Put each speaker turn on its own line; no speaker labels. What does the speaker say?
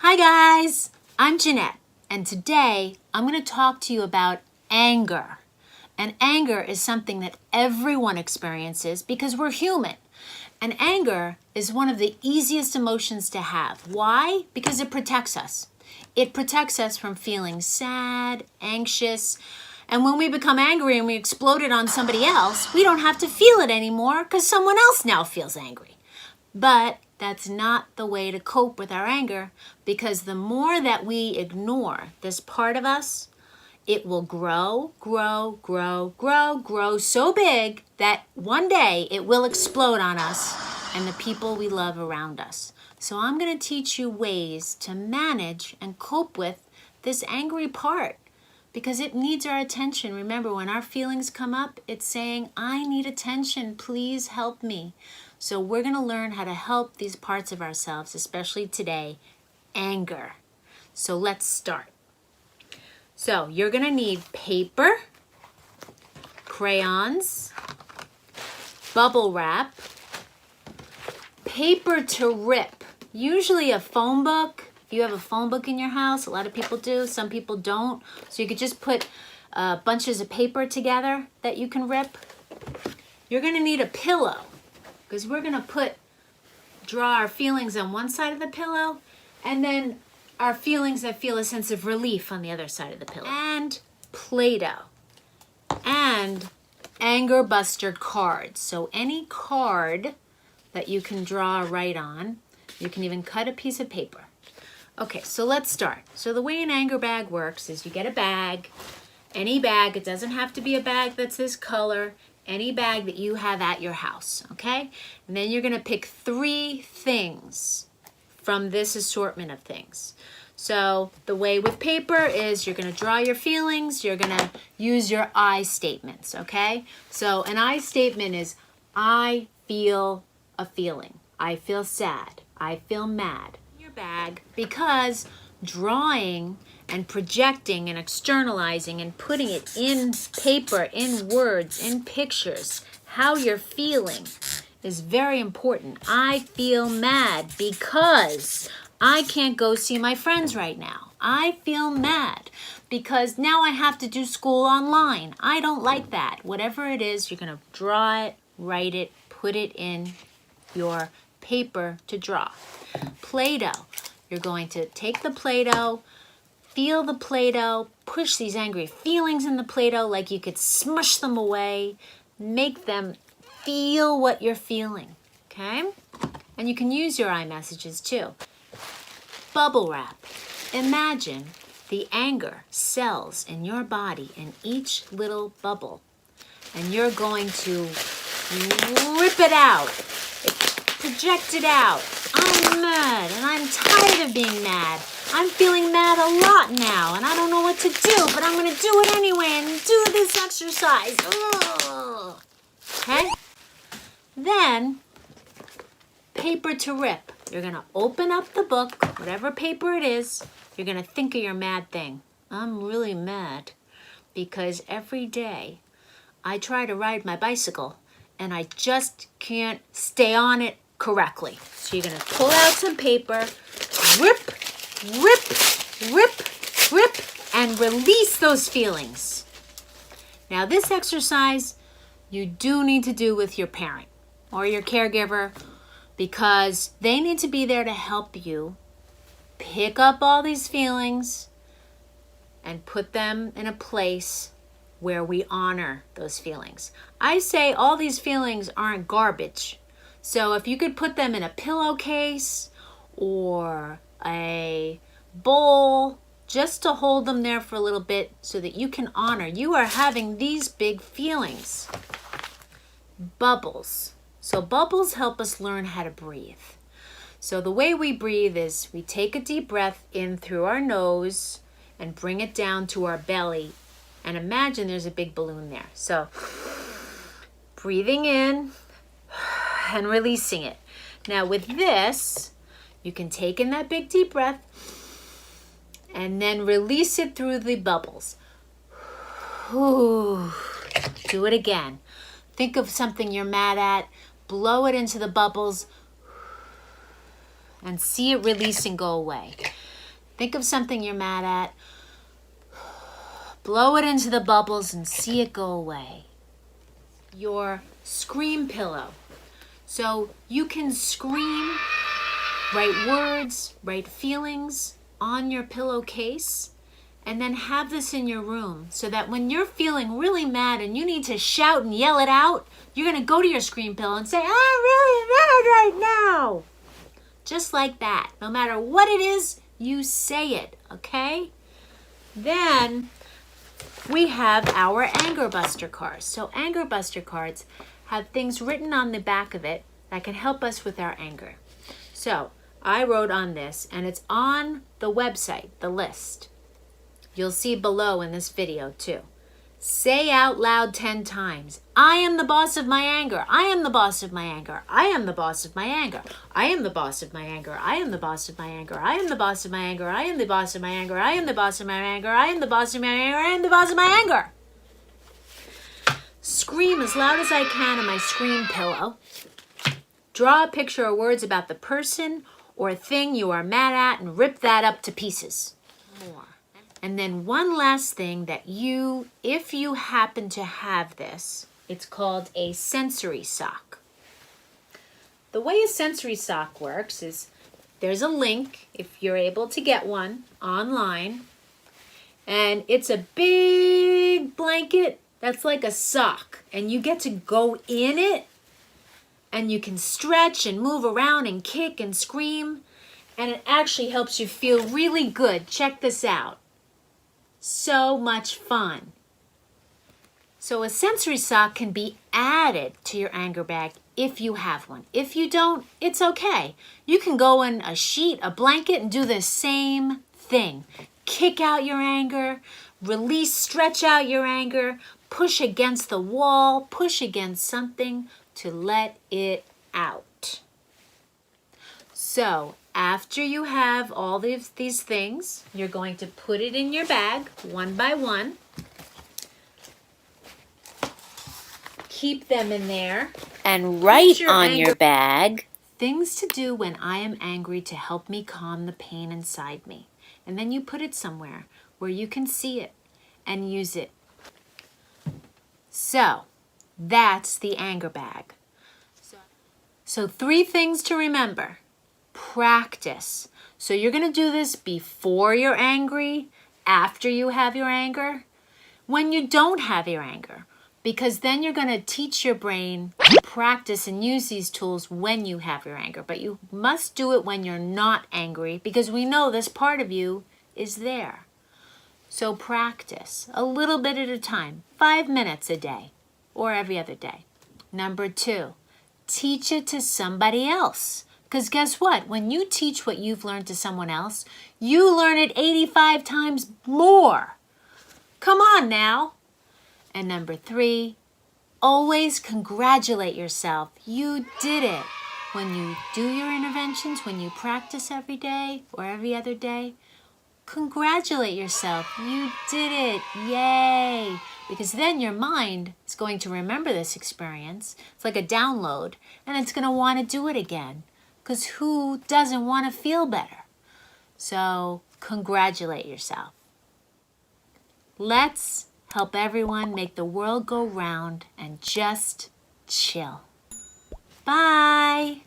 Hi guys, I'm Jeanette, and today I'm going to talk to you about anger. And anger is something that everyone experiences because we're human. And anger is one of the easiest emotions to have. Why? Because it protects us. It protects us from feeling sad, anxious, and when we become angry and we explode it on somebody else, we don't have to feel it anymore because someone else now feels angry. But that's not the way to cope with our anger, because the more that we ignore this part of us, it will grow so big that one day it will explode on us and the people we love around us. So I'm going to teach you ways to manage and cope with this angry part, because it needs our attention. Remember, when our feelings come up, it's saying, I need attention, please help me. So we're going to learn how to help these parts of ourselves, especially today, anger. So let's start. So you're going to need paper, crayons, bubble wrap, paper to rip, usually a phone book. If you have a phone book in your house, a lot of people do, some people don't. So you could just put bunches of paper together that you can rip. You're going to need a pillow, because we're going to draw our feelings on one side of the pillow, and then our feelings that feel a sense of relief on the other side of the pillow. And Play-Doh. And Anger Buster cards. So any card that you can draw or write on, you can even cut a piece of paper. Okay, so let's start. So the way an anger bag works is you get a bag, any bag. It doesn't have to be a bag that's this color. Any bag that you have at your house, okay? And then you're going to pick 3 things from this assortment of things. So the way with paper is you're going to draw your feelings. You're going to use your I statements, okay? So an I statement is, I feel a feeling. I feel sad. I feel mad. Your bag, because drawing and projecting and externalizing and putting it in paper, in words, in pictures, how you're feeling is very important. I feel mad because I can't go see my friends right now. I feel mad because now I have to do school online. I don't like that. Whatever it is, you're going to draw it, write it, put it in your paper to draw. Play-Doh. You're going to take the Play-Doh, feel the Play-Doh, push these angry feelings in the Play-Doh like you could smush them away, make them feel what you're feeling, okay? And you can use your iMessages too. Bubble wrap. Imagine the anger cells in your body in each little bubble, and you're going to rip it out, project it out. I'm mad, and I'm tired of being mad. I'm feeling mad a lot now, and I don't know what to do, but I'm going to do it anyway and do this exercise. Ugh. Okay? Then, paper to rip. You're going to open up the book, whatever paper it is. You're going to think of your mad thing. I'm really mad because every day I try to ride my bicycle, and I just can't stay on it correctly. So you're going to pull out some paper, rip, and release those feelings. Now this exercise you do need to do with your parent or your caregiver, because they need to be there to help you pick up all these feelings and put them in a place where we honor those feelings. I say all these feelings aren't garbage. So if you could put them in a pillowcase or a bowl, just to hold them there for a little bit so that you can honor. You are having these big feelings. Bubbles. So bubbles help us learn how to breathe. So the way we breathe is we take a deep breath in through our nose and bring it down to our belly. And imagine there's a big balloon there. So breathing in and releasing it. Now with this, you can take in that big deep breath and then release it through the bubbles. Do it again. Think of something you're mad at, blow it into the bubbles, and see it release and go away. Think of something you're mad at. Blow it into the bubbles and see it go away. Your scream pillow. So you can scream, write words, write feelings on your pillowcase, and then have this in your room so that when you're feeling really mad and you need to shout and yell it out, you're going to go to your scream pillow and say, I'm really mad right now. Just like that. No matter what it is, you say it, okay? Then we have our Anger Buster cards. So Anger Buster cards have things written on the back of it that can help us with our anger. So I wrote on this, and it's on the website, the list. You'll see below in this video too. Say out loud 10 times. I am the boss of my anger. I am the boss of my anger. I am the boss of my anger. I am the boss of my anger. I am the boss of my anger. I am the boss of my anger. I am the boss of my anger. I am the boss of my anger. I am the boss of my anger. I am the boss of my anger. Scream as loud as I can on my scream pillow. Draw a picture or words about the person or thing you are mad at and rip that up to pieces. More. And then one last thing that if you happen to have this, it's called a sensory sock. The way a sensory sock works is there's a link if you're able to get one online, and it's a big blanket that's like a sock, and you get to go in it, and you can stretch and move around and kick and scream, and it actually helps you feel really good. Check this out. So much fun. So a sensory sock can be added to your anger bag if you have one. If you don't, it's okay. You can go in a sheet, a blanket, and do the same thing. Kick out your anger, release, stretch out your anger, push against the wall, push against something to let it out. So after you have all these things, you're going to put it in your bag one by one. Keep them in there. And write on your bag, things to do when I am angry to help me calm the pain inside me. And then you put it somewhere where you can see it and use it. So that's the anger bag. So 3 things to remember. Practice. So you're going to do this before you're angry, after you have your anger, when you don't have your anger, because then you're going to teach your brain to practice and use these tools when you have your anger. But you must do it when you're not angry, because we know this part of you is there. So practice a little bit at a time, 5 minutes a day or every other day. Number 2, teach it to somebody else. Because guess what? When you teach what you've learned to someone else, you learn it 85 times more. Come on now. And number 3, always congratulate yourself. You did it. When you do your interventions, when you practice every day or every other day, congratulate yourself. You did it. Yay. Because then your mind is going to remember this experience. It's like a download, and it's going to want to do it again. Because who doesn't want to feel better? So congratulate yourself. Let's help everyone make the world go round and just chill. Bye.